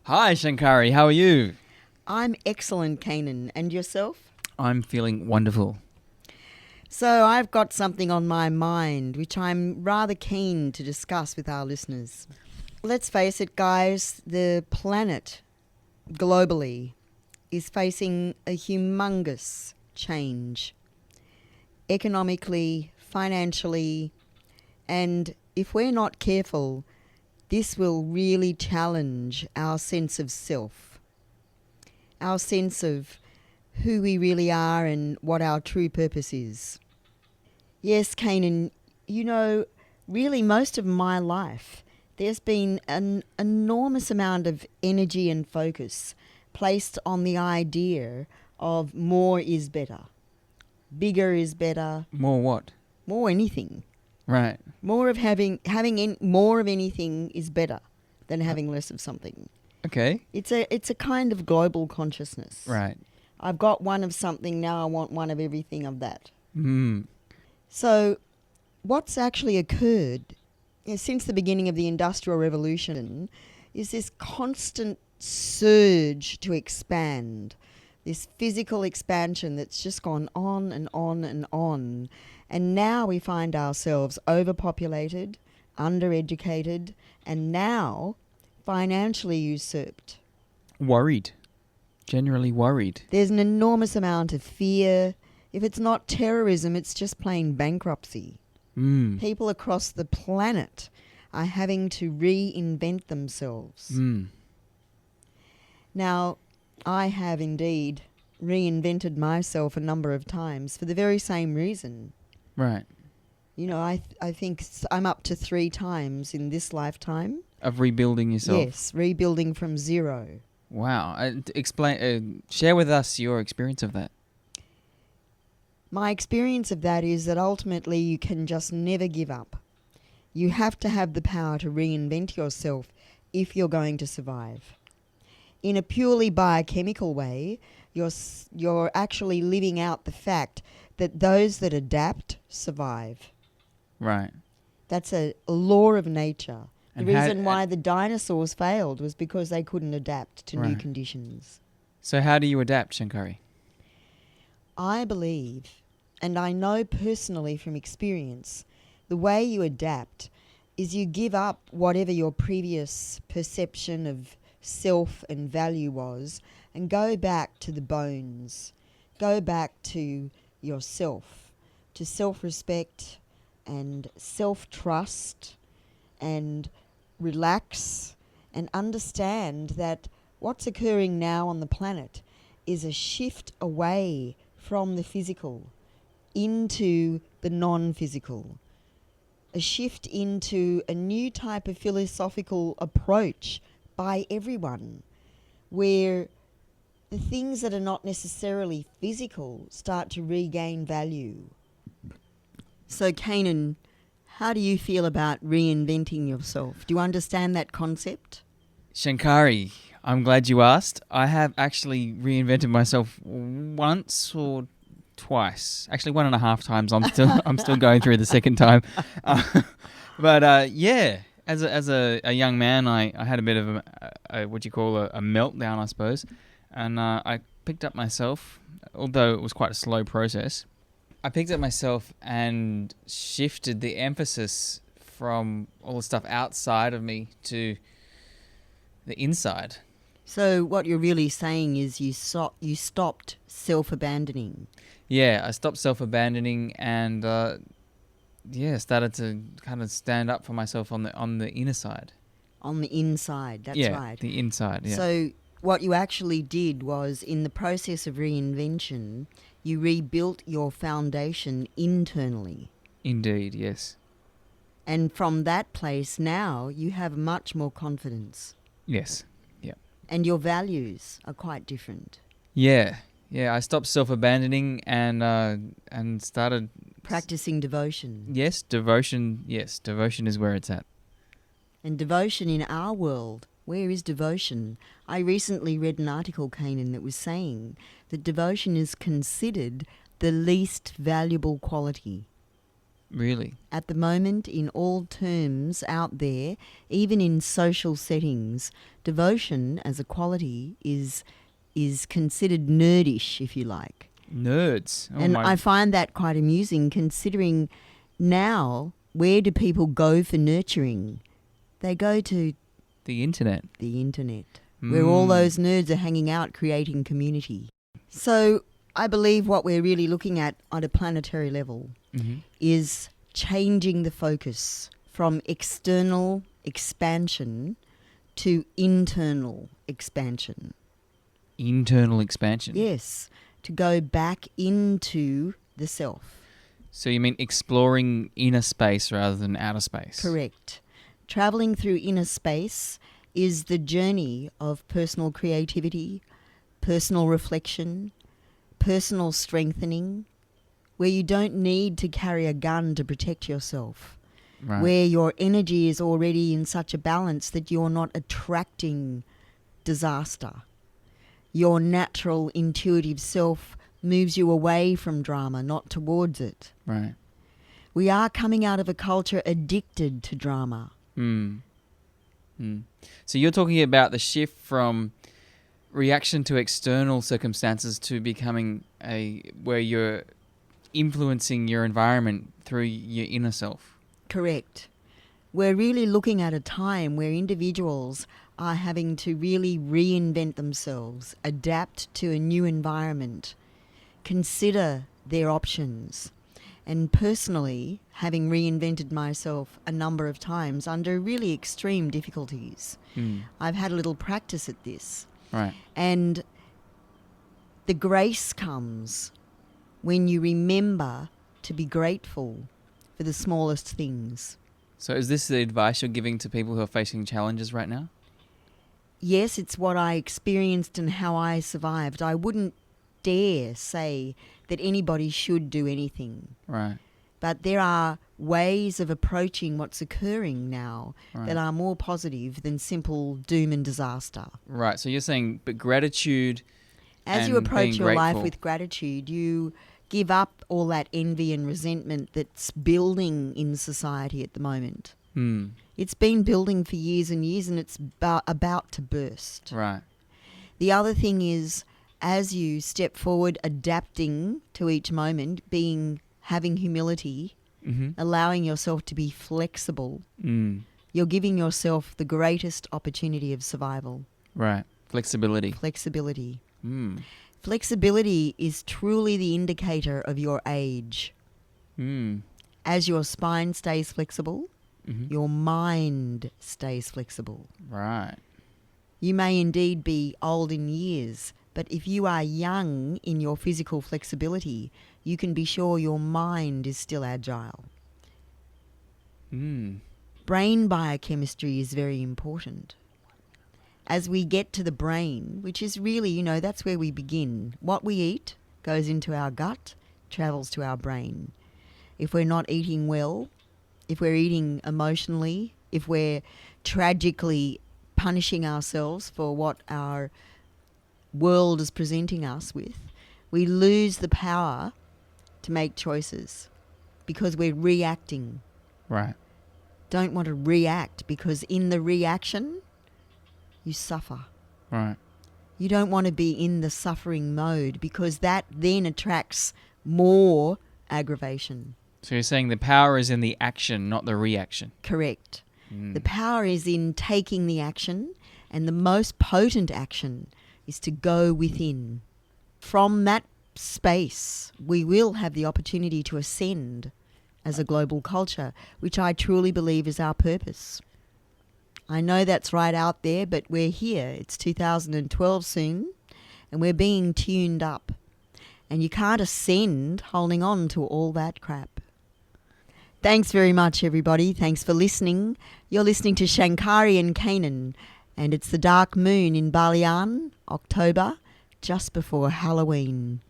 Hi, Shankari. How are you? I'm excellent, Kanan. And yourself? I'm feeling wonderful. So, I've got something on my mind which I'm rather keen to discuss with our listeners. Let's face it, guys, the planet globally is facing a humongous change economically, financially, and if we're not careful, this will really challenge our sense of self, our sense of who we really are and what our true purpose is. Yes, Kanan, you know, really most of my life, there's been an enormous amount of energy and focus placed on the idea of more is better, bigger is better, More what? more anything. Right. More of more of anything is better than having less of something. Okay. It's a kind of global consciousness. Right. I've got one of something, now I want one of everything of that. Hmm. So what's actually occurred since the beginning of the Industrial Revolution is this constant surge to expand, this physical expansion that's just gone on and on and on. And now we find ourselves overpopulated, undereducated, and now financially usurped. Worried. Generally worried. There's an enormous amount of fear. If it's not terrorism, it's just plain bankruptcy. Hmm. People across the planet are having to reinvent themselves. Hmm. Now, I have indeed reinvented myself a number of times for the very same reason. Right. You know, I think I'm up to 3 times in this lifetime. Of rebuilding yourself. Yes, rebuilding from zero. Wow. Explain. Share with us your experience of that. My experience of that is that ultimately you can just never give up. You have to have the power to reinvent yourself if you're going to survive. In a purely biochemical way, you're actually living out the fact that those that adapt survive. Right. That's a law of nature. The And reason why the dinosaurs failed was because they couldn't adapt to new Right. conditions. So how do you adapt, Shankari? I believe, and I know personally from experience, the way you adapt is you give up whatever your previous perception of self and value was and go back to the bones. Go back to yourself, to self-respect and self-trust, and relax and understand that what's occurring now on the planet is a shift away from the physical into the non-physical, a shift into a new type of philosophical approach by everyone, where the things that are not necessarily physical start to regain value. So, Kanan, how do you feel about reinventing yourself? Do you understand that concept? Shankari, I'm glad you asked. I have actually reinvented myself once or twice. Actually, 1.5 times. I'm still going through the second time. But yeah, as a young man, I had a bit of a what you call a meltdown, I suppose, and I picked up myself, although it was quite a slow process. I picked up myself and shifted the emphasis from all the stuff outside of me to the inside. So what you're really saying is you stopped self-abandoning. Yeah, I stopped self-abandoning and started to kind of stand up for myself on the inner side. On the inside, that's yeah, right. the inside. Yeah. So what you actually did was, in the process of reinvention, you rebuilt your foundation internally. Indeed, yes. And from that place now, you have much more confidence. Yes. Yeah. And your values are quite different. Yeah. Yeah. I stopped self-abandoning and started Practicing devotion. Yes, devotion. Yes, devotion is where it's at. And devotion in our world, where is devotion? I recently read an article, Kanan, that was saying that devotion is considered the least valuable quality. Really? At the moment, in all terms out there, even in social settings, devotion as a quality is considered nerdish, if you like. Nerds. Oh And my. I find that quite amusing, considering now, where do people go for nurturing? They go to The internet. the internet, where all those nerds are hanging out creating community. So I believe what we're really looking at a planetary level Mm-hmm. is changing the focus from external expansion to internal expansion. Internal expansion. Yes, to go back into the self. So you mean exploring inner space rather than outer space? Correct. Traveling through inner space is the journey of personal creativity, personal reflection, personal strengthening, where you don't need to carry a gun to protect yourself, Right. where your energy is already in such a balance that you're not attracting disaster. Your natural intuitive self moves you away from drama, not towards it. Right. We are coming out of a culture addicted to drama. So you're talking about the shift from reaction to external circumstances to becoming where you're influencing your environment through your inner self. Correct. We're really looking at a time where individuals are having to really reinvent themselves, adapt to a new environment, consider their options. And personally, having reinvented myself a number of times under really extreme difficulties, I've had a little practice at this. Right. And the grace comes when you remember to be grateful for the smallest things. So is this the advice you're giving to people who are facing challenges right now? Yes, it's what I experienced and how I survived. I wouldn't dare say that anybody should do anything. Right. But there are ways of approaching what's occurring now that are more positive than simple doom and disaster. Right. So you're saying, but gratitude. As you and approach being your life grateful. with gratitude, you give up all that envy and resentment that's building in society at the moment. It's been building for years and years, and it's about to burst. Right. The other thing is, as you step forward, adapting to each moment, having humility, allowing yourself to be flexible, you're giving yourself the greatest opportunity of survival. Right. Flexibility. Flexibility. Flexibility is truly the indicator of your age. As your spine stays flexible, your mind stays flexible. Right. You may indeed be old in years, but if you are young in your physical flexibility, you can be sure your mind is still agile. Brain biochemistry is very important. As we get to the brain, which is really, that's where we begin. What we eat goes into our gut, travels to our brain. If we're not eating well, if we're eating emotionally, if we're tragically punishing ourselves for what our world is presenting us with, we lose the power to make choices because we're reacting. Right. Don't want to react, because in the reaction, you suffer. Right. You don't want to be in the suffering mode, because that then attracts more aggravation. So you're saying the power is in the action, not the reaction. Correct. The power is in taking the action, and the most potent action is to go within. From that space, we will have the opportunity to ascend as a global culture, which I truly believe is our purpose. I know that's right out there, but we're here. It's 2012 soon, and we're being tuned up. And you can't ascend holding on to all that crap. Thanks very much, everybody. Thanks for listening. You're listening to Shankari and Kanan, and it's the dark moon in Balian, October, just before Halloween.